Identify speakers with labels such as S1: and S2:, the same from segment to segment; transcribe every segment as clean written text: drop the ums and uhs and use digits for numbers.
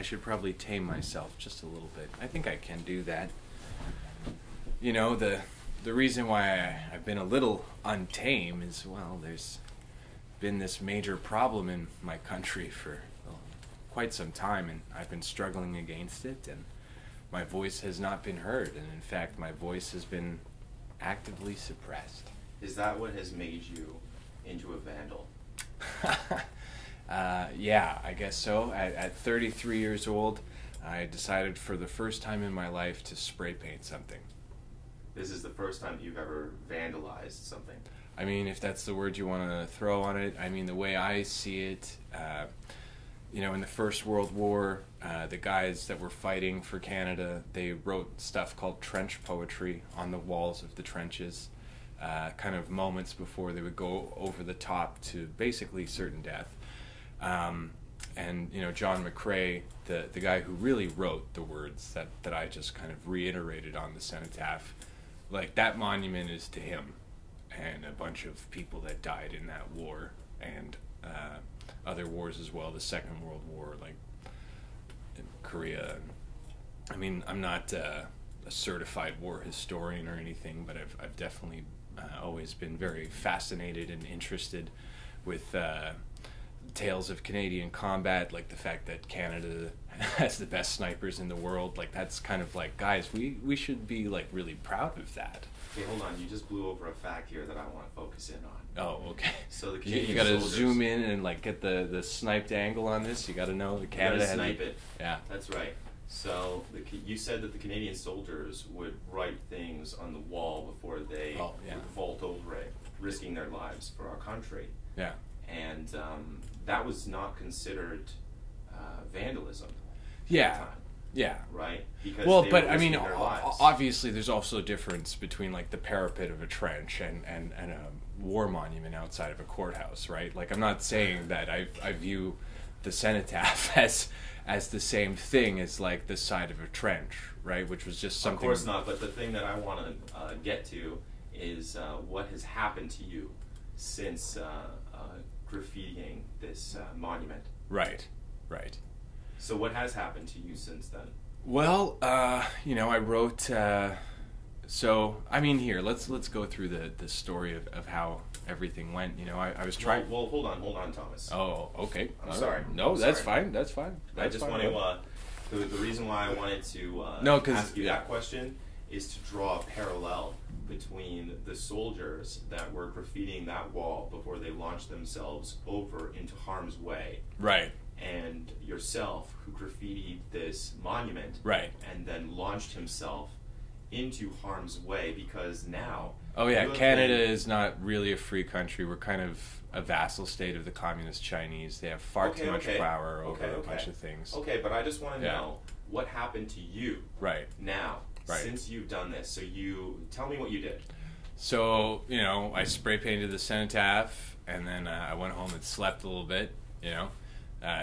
S1: I should probably tame myself just a little bit. I think I can do that. You know, the reason why I've been a little untame is, well, there's been this major problem in my country for quite some time, and I've been struggling against it, and my voice has not been heard, and in fact my voice has been actively suppressed.
S2: Is that what has made you into a vandal?
S1: Yeah, I guess so. At 33 years old, I decided for the first time in my life to spray paint something.
S2: This is the first time you've ever vandalized something.
S1: I mean, if that's the word you want to throw on it, I mean, the way I see it, you know, in the First World War, the guys that were fighting for Canada, they wrote stuff called trench poetry on the walls of the trenches, kind of moments before they would go over the top to basically certain death. And, you know, John McCrae, the guy who really wrote the words that I just kind of reiterated on the cenotaph, like, that monument is to him and a bunch of people that died in that war, and other wars as well, the Second World War, like in Korea. I mean, I'm not a certified war historian or anything, but I've definitely always been very fascinated and interested with tales of Canadian combat, like the fact that Canada has the best snipers in the world. Like, that's kind of like, guys, we should be like really proud of that.
S2: Okay, hold on. You just blew over a fact here that I want to focus in on.
S1: Oh, okay.
S2: So the Canadian
S1: you got to
S2: soldiers,
S1: zoom in and like get the sniped angle on this. You got to know that Canada has
S2: snipe it.
S1: Yeah,
S2: that's right. So you said that the Canadian soldiers would write things on the wall before they would vault over it, risking their lives for our country.
S1: Yeah.
S2: And that was not considered vandalism.
S1: Yeah.
S2: At the time,
S1: yeah.
S2: right? Because
S1: well,
S2: they
S1: but
S2: were
S1: I mean,
S2: risking their lives.
S1: obviously, there's also a difference between like the parapet of a trench and a war monument outside of a courthouse, right? Like, I'm not saying that I view the cenotaph as the same thing as like the side of a trench, right? Which was just something.
S2: Of course not. But the thing that I want to get to is what has happened to you since graffitiing this monument.
S1: Right. Right.
S2: So what has happened to you since then?
S1: Well, you know, I wrote. So I mean, here let's go through the story of how everything went. You know, I was trying.
S2: Well, hold on, Thomas.
S1: Oh, okay.
S2: I'm sorry.
S1: No,
S2: I'm
S1: that's
S2: sorry.
S1: fine. That's fine.
S2: I just want to. The reason why I wanted to ask you that question is to draw a parallel between the soldiers that were graffitiing that wall before they launched themselves over into harm's way.
S1: Right.
S2: And yourself, who graffitied this monument,
S1: right,
S2: and then launched himself into harm's way, because now...
S1: Oh yeah, Canada is not really a free country. We're kind of a vassal state of the Communist Chinese. They have far too much power over a bunch of things.
S2: Okay, but I just want to know what happened to you now, since you've done this. So tell me what you did. So,
S1: you know, I spray painted the cenotaph, and then I went home and slept a little bit, you know.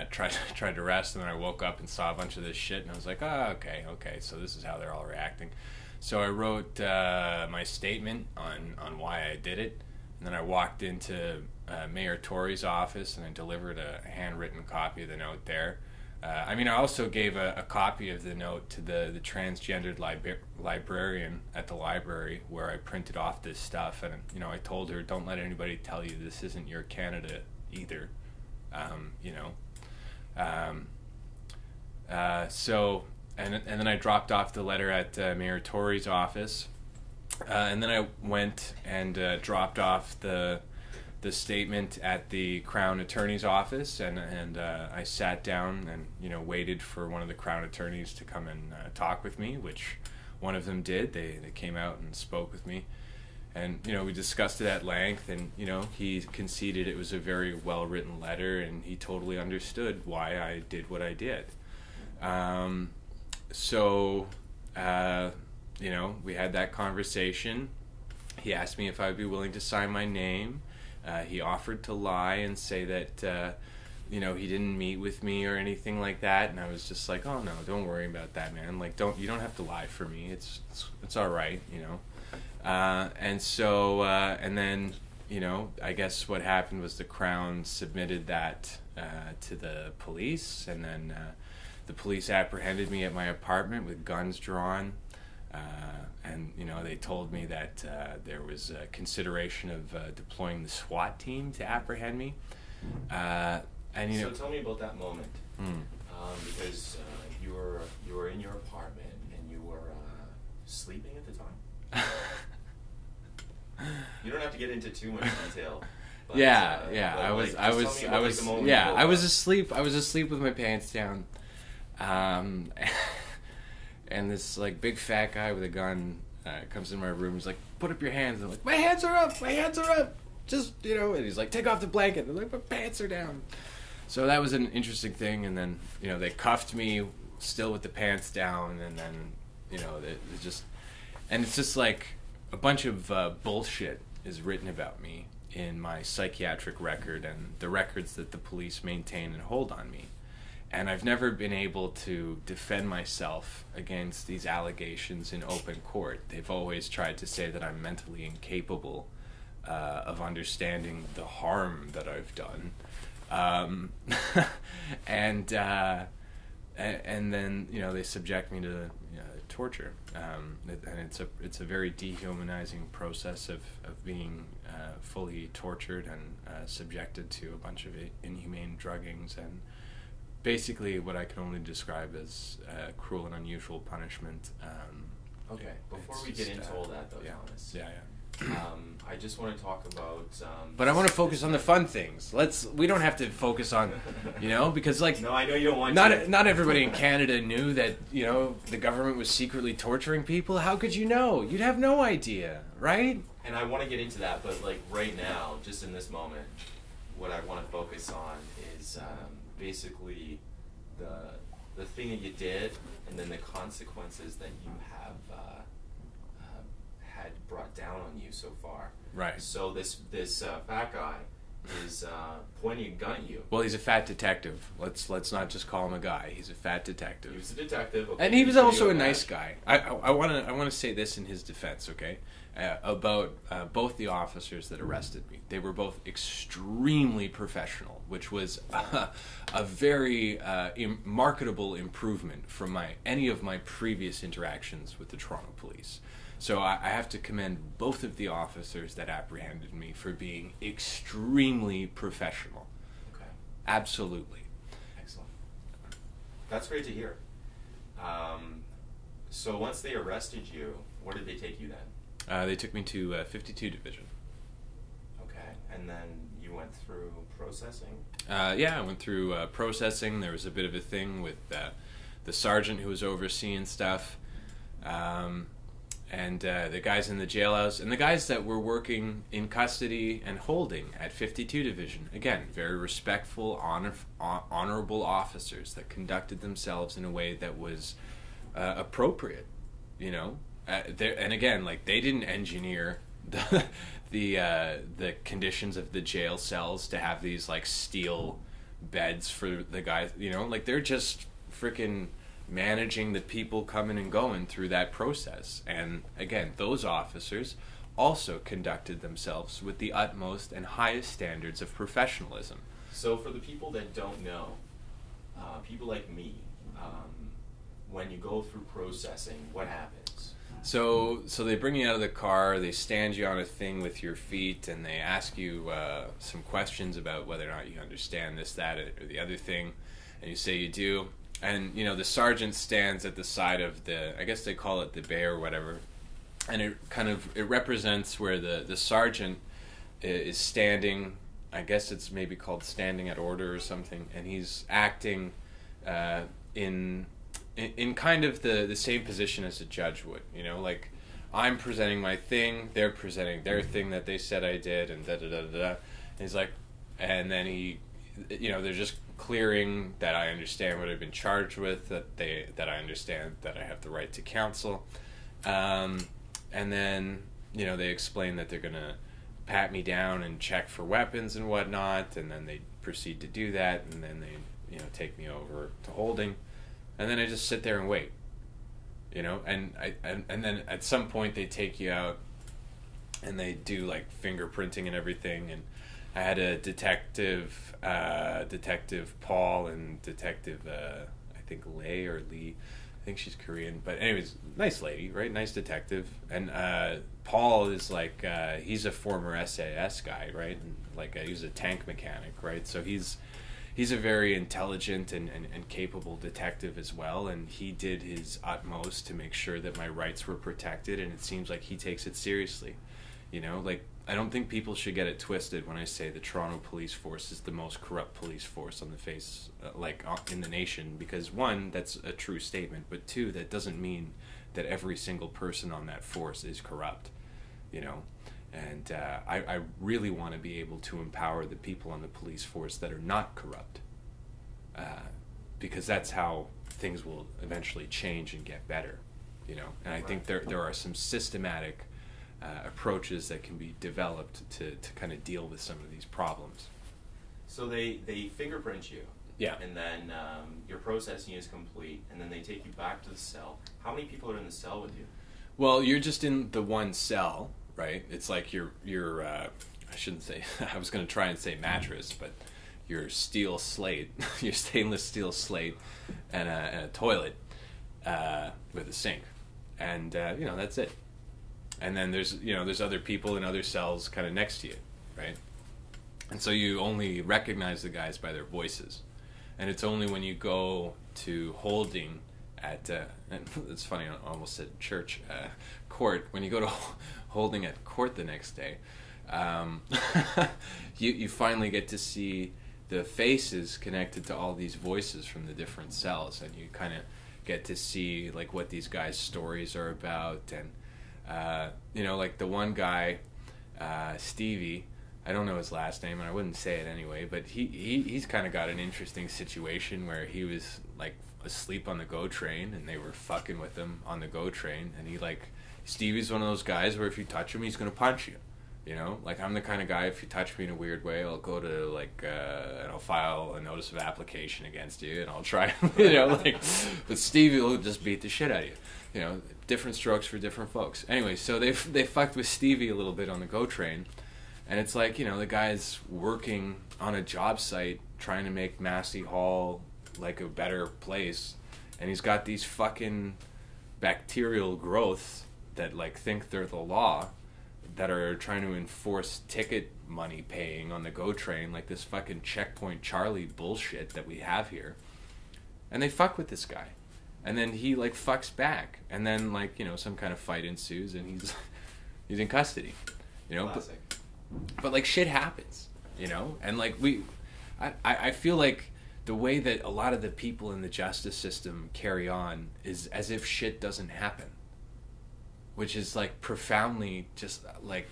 S1: Tried to rest, and then I woke up and saw a bunch of this shit, and I was like, oh, okay, so this is how they're all reacting. So I wrote my statement on why I did it, and then I walked into Mayor Tory's office, and I delivered a handwritten copy of the note there. I mean, I also gave a copy of the note to the transgendered librarian at the library, where I printed off this stuff, and, you know, I told her, don't let anybody tell you this isn't your Canada either, you know. So, and then I dropped off the letter at Mayor Tory's office, and then I went and dropped off the statement at the Crown Attorney's office, and I sat down and, you know, waited for one of the Crown Attorneys to come and talk with me, which one of them did. They came out and spoke with me. And, you know, we discussed it at length, and, you know, he conceded it was a very well-written letter, and he totally understood why I did what I did. So, you know, we had that conversation. He asked me if I would be willing to sign my name. He offered to lie and say that, you know, he didn't meet with me or anything like that, and I was just like, oh, no, don't worry about that, man. Like, you don't have to lie for me. It's all right, you know. And so, and then, you know, I guess what happened was the Crown submitted that to the police, and then the police apprehended me at my apartment with guns drawn. And, you know, they told me that there was a consideration of deploying the SWAT team to apprehend me. And you know,
S2: so tell me about that moment. Because you were in your apartment and you were sleeping at the time. You don't have to get into too much detail. But,
S1: I was asleep. I was asleep with my pants down. And this like big fat guy with a gun comes in my room. He's like, "Put up your hands." I'm like, "My hands are up. My hands are up." Just, you know. And he's like, "Take off the blanket." I'm like, "My pants are down." So that was an interesting thing. And then, you know, they cuffed me still with the pants down. And then, you know, it's just like a bunch of bullshit is written about me in my psychiatric record and the records that the police maintain and hold on me. And I've never been able to defend myself against these allegations in open court. They've always tried to say that I'm mentally incapable of understanding the harm that I've done. And then, you know, they subject me to torture. And it's a very dehumanizing process of being fully tortured and subjected to a bunch of inhumane druggings and basically what I can only describe as cruel and unusual punishment.
S2: Okay, before we get into all that, though, Thomas.
S1: Yeah.
S2: I just want to talk about...
S1: but I want to focus on the fun things. We don't have to focus on, you know, because like...
S2: No, I know you don't want
S1: to. Not everybody in Canada knew that, you know, the government was secretly torturing people. How could you know? You'd have no idea, right?
S2: And I want to get into that, but like right now, just in this moment, what I want to focus on is... basically the thing that you did and then the consequences that you have had brought down on you so far.
S1: Right.
S2: So this fat guy is pointing a gun at you.
S1: Well, he's a fat detective. Let's not just call him a guy. He's a fat detective.
S2: He was a detective. Okay.
S1: And he was also a nice guy. I want to say this in his defense, okay? About both the officers that arrested me. They were both extremely professional, which was a very marketable improvement from any of my previous interactions with the Toronto Police. So I have to commend both of the officers that apprehended me for being extremely professional.
S2: Okay.
S1: Absolutely.
S2: Excellent. That's great to hear. So once they arrested you, where did they take you then?
S1: They took me to 52 Division.
S2: Okay, and then you went through processing?
S1: Yeah, I went through processing. There was a bit of a thing with the sergeant who was overseeing stuff, and the guys in the jailhouse, and the guys that were working in custody and holding at 52 Division. Again, very respectful, honorable officers that conducted themselves in a way that was appropriate, you know? And again, like, they didn't engineer the conditions of the jail cells to have these like steel beds for the guys, you know, like they're just freaking managing the people coming and going through that process. And again, those officers also conducted themselves with the utmost and highest standards of professionalism.
S2: So for the people that don't know, people like me, when you go through processing, what happens?
S1: So they bring you out of the car, they stand you on a thing with your feet, and they ask you some questions about whether or not you understand this, that, or the other thing, and you say you do. And, you know, the sergeant stands at the side of I guess they call it the bay or whatever, and it represents where the sergeant is standing. I guess it's maybe called standing at order or something, and he's acting in kind of the same position as a judge would, you know, like I'm presenting my thing, they're presenting their thing that they said I did, and da-da-da-da-da. And he's like, and then he, you know, they're just clearing that I understand what I've been charged with, that I understand that I have the right to counsel. And then, you know, they explain that they're going to pat me down and check for weapons and whatnot, and then they proceed to do that, and then they, you know, take me over to holding. And then I just sit there and wait, you know, and then at some point they take you out and they do like fingerprinting and everything. And I had a detective Paul and detective, I think Lei or Lee. I think she's Korean, but anyways, nice lady, right? Nice detective. And Paul is like he's a former SAS guy, right? And like he was a tank mechanic, right? So he's a very intelligent and capable detective as well, and he did his utmost to make sure that my rights were protected, and it seems like he takes it seriously. You know, like, I don't think people should get it twisted when I say the Toronto police force is the most corrupt police force on the face, in the nation, because one, that's a true statement, but two, that doesn't mean that every single person on that force is corrupt, you know? And I really want to be able to empower the people on the police force that are not corrupt, because that's how things will eventually change and get better, you know? And I think there are some systematic approaches that can be developed to kind of deal with some of these problems.
S2: So they fingerprint you.
S1: Yeah.
S2: And then your processing is complete, and then they take you back to the cell. How many people are in the cell with you?
S1: Well, you're just in the one cell, right? It's like your I shouldn't say, I was going to try and say mattress, but your steel slate, your stainless steel slate, and a toilet with a sink. And, you know, that's it. And then there's other people in other cells kind of next to you, right? And so you only recognize the guys by their voices. And it's only when you go to holding at, and it's funny, I almost said church, court, when you go to holding at court the next day, you finally get to see the faces connected to all these voices from the different cells, and you kind of get to see like what these guys' stories are about. And you know, like the one guy, Stevie, I don't know his last name, and I wouldn't say it anyway, but he's kind of got an interesting situation where he was like asleep on the GO train, and they were fucking with him on the GO train, and Stevie's one of those guys where if you touch him, he's gonna punch you. You know, like I'm the kind of guy, if you touch me in a weird way, I'll go to and I'll file a notice of application against you, and I'll try, you know, like, but Stevie will just beat the shit out of you. You know, different strokes for different folks. Anyway, so they fucked with Stevie a little bit on the GO train, and it's like, you know, the guy's working on a job site trying to make Massey Hall like a better place, and he's got these fucking bacterial growths that like think they're the law, that are trying to enforce ticket money paying on the GO train, like this fucking Checkpoint Charlie bullshit that we have here. And they fuck with this guy. And then he like fucks back. And then like, you know, some kind of fight ensues, and he's in custody. You know? But like shit happens, you know? And like I feel like the way that a lot of the people in the justice system carry on is as if shit doesn't happen. Which is like profoundly just like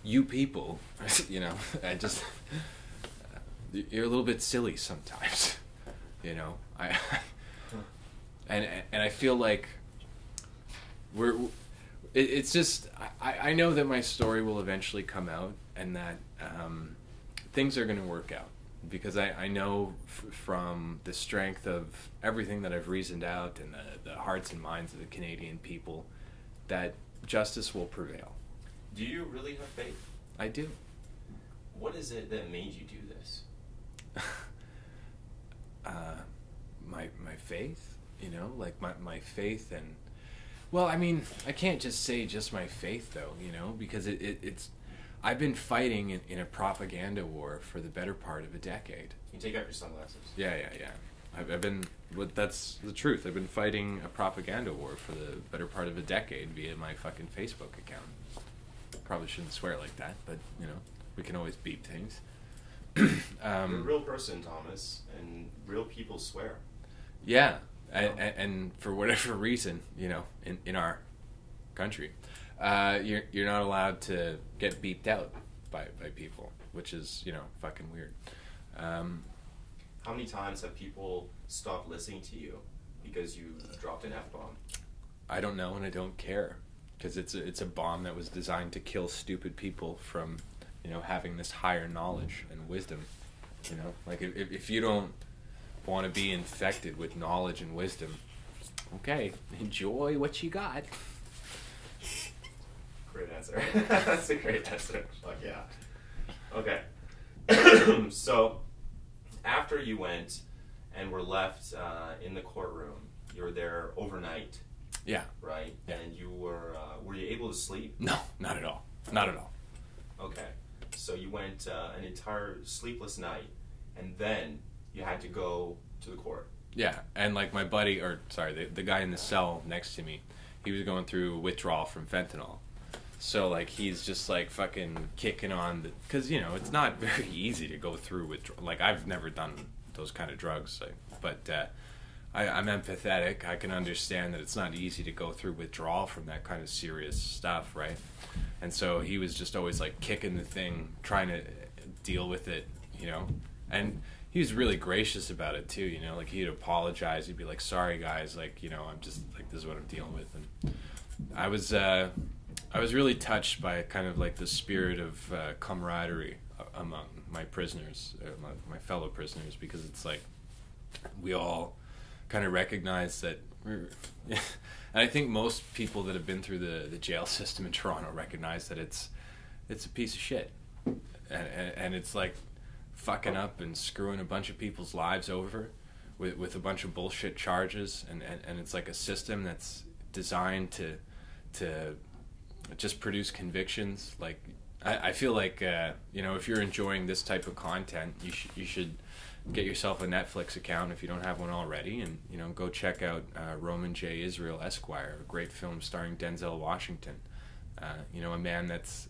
S1: you people, you know, you're a little bit silly sometimes, you know. And I feel like it's just I know that my story will eventually come out, and that things are going to work out, because I know from the strength of everything that I've reasoned out, and the hearts and minds of the Canadian people, that justice will prevail.
S2: Do you really have faith?
S1: I do.
S2: What is it that made you do this?
S1: My faith, you know, like my faith. And well, I mean, I can't just say just my faith though, you know, because it's I've been fighting in a propaganda war for the better part of a decade.
S2: You take out your sunglasses.
S1: Yeah. I've been, but that's the truth. I've been fighting a propaganda war for the better part of a decade via my fucking Facebook account. Probably shouldn't swear like that, but you know, we can always beep things.
S2: You're a real person, Thomas, and real people swear.
S1: Yeah, and for whatever reason, you know, in our country, you're not allowed to get beeped out by people, which is, you know, fucking weird.
S2: How many times have people stopped listening to you because you dropped an F-bomb?
S1: I don't know, and I don't care, because it's a bomb that was designed to kill stupid people from, you know, having this higher knowledge and wisdom. You know, like if you don't want to be infected with knowledge and wisdom, okay, enjoy what you got.
S2: Great answer. That's a great answer. Fuck yeah. Okay. So after you went and were left in the courtroom. You were there overnight.
S1: Yeah.
S2: Right?
S1: Yeah.
S2: And you were you able to sleep?
S1: No, not at all. Not at all.
S2: Okay. So you went an entire sleepless night, and then you had to go to the court.
S1: Yeah, and like my buddy, or sorry, the guy in the cell next to me, he was going through withdrawal from fentanyl. So like he's just like fucking kicking on the, because you know it's not very easy to go through withdrawal. Like I've never done those kind of drugs, like, but I'm empathetic. I can understand that it's not easy to go through withdrawal from that kind of serious stuff, right? And so he was just always like kicking the thing, trying to deal with it, you know. And he was really gracious about it too, you know. Like he'd apologize, he'd be like, "Sorry guys, like, you know, I'm just like, this is what I'm dealing with." And I was really touched by kind of like the spirit of camaraderie among my prisoners, my fellow prisoners, because it's like we all kind of recognize that and I think most people that have been through the jail system in Toronto recognize that it's a piece of shit, and it's like fucking up and screwing a bunch of people's lives over with a bunch of bullshit charges, and it's like a system that's designed to just produce convictions. Like I feel like you know, if you're enjoying this type of content, you should get yourself a Netflix account if you don't have one already, and you know, go check out Roman J. Israel Esquire, a great film starring Denzel Washington. You know, a man that's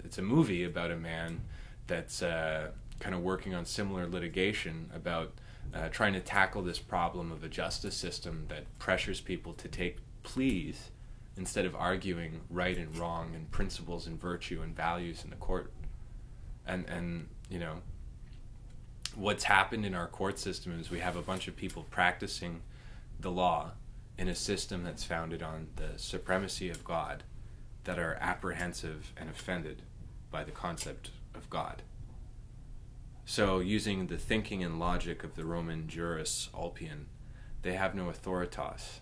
S1: it's a movie about a man that's kind of working on similar litigation about trying to tackle this problem of a justice system that pressures people to take pleas instead of arguing right and wrong and principles and virtue and values in the court. And you know, what's happened in our court system is we have a bunch of people practicing the law in a system that's founded on the supremacy of God that are apprehensive and offended by the concept of God. So using the thinking and logic of the Roman juris Ulpian, they have no authoritas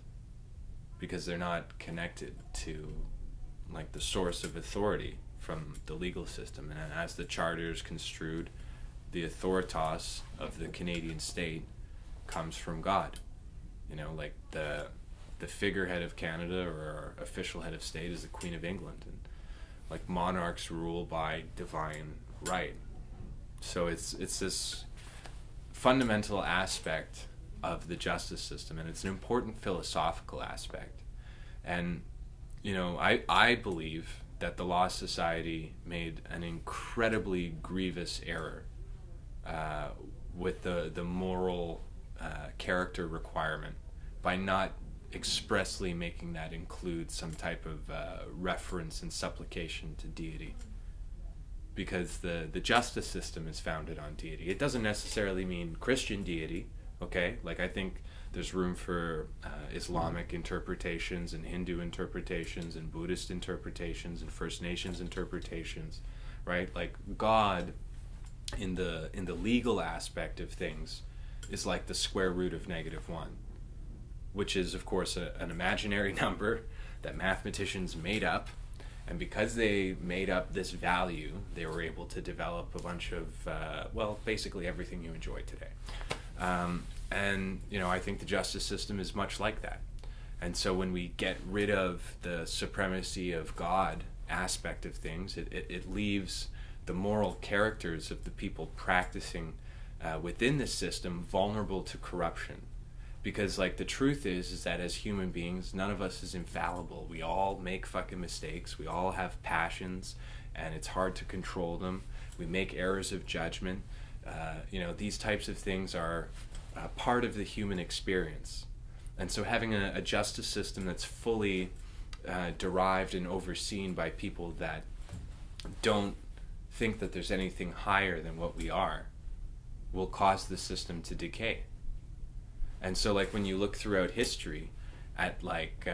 S1: because they're not connected to like the source of authority from the legal system. And as the charters construed, the authoritas of the Canadian state comes from God. You know, like the figurehead of Canada, or our official head of state, is the Queen of England, and like monarchs rule by divine right. So it's this fundamental aspect of the justice system, and it's an important philosophical aspect. And you know, I believe that the Law Society made an incredibly grievous error with the moral character requirement by not expressly making that include some type of reference and supplication to deity, because the justice system is founded on deity. It doesn't necessarily mean Christian deity, okay? Like I think there's room for Islamic interpretations and Hindu interpretations and Buddhist interpretations and First Nations interpretations, right? Like God in the legal aspect of things is like the square root of -1, which is of course an imaginary number that mathematicians made up, and because they made up this value, they were able to develop a bunch of well, basically everything you enjoy today. And you know, I think the justice system is much like that. And so when we get rid of the supremacy of God aspect of things, it leaves the moral characters of the people practicing within this system vulnerable to corruption. Because like the truth is that as human beings, none of us is infallible. We all make fucking mistakes. We all have passions, and it's hard to control them. We make errors of judgment. You know, these types of things are part of the human experience. And so having a justice system that's fully derived and overseen by people that don't think that there's anything higher than what we are will cause the system to decay. And so like when you look throughout history at like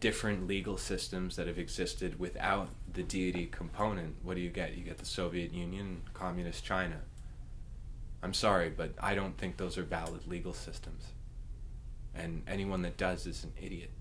S1: different legal systems that have existed without the deity component, what do you get? You get the Soviet Union, Communist China. I'm sorry, but I don't think those are valid legal systems. And anyone that does is an idiot.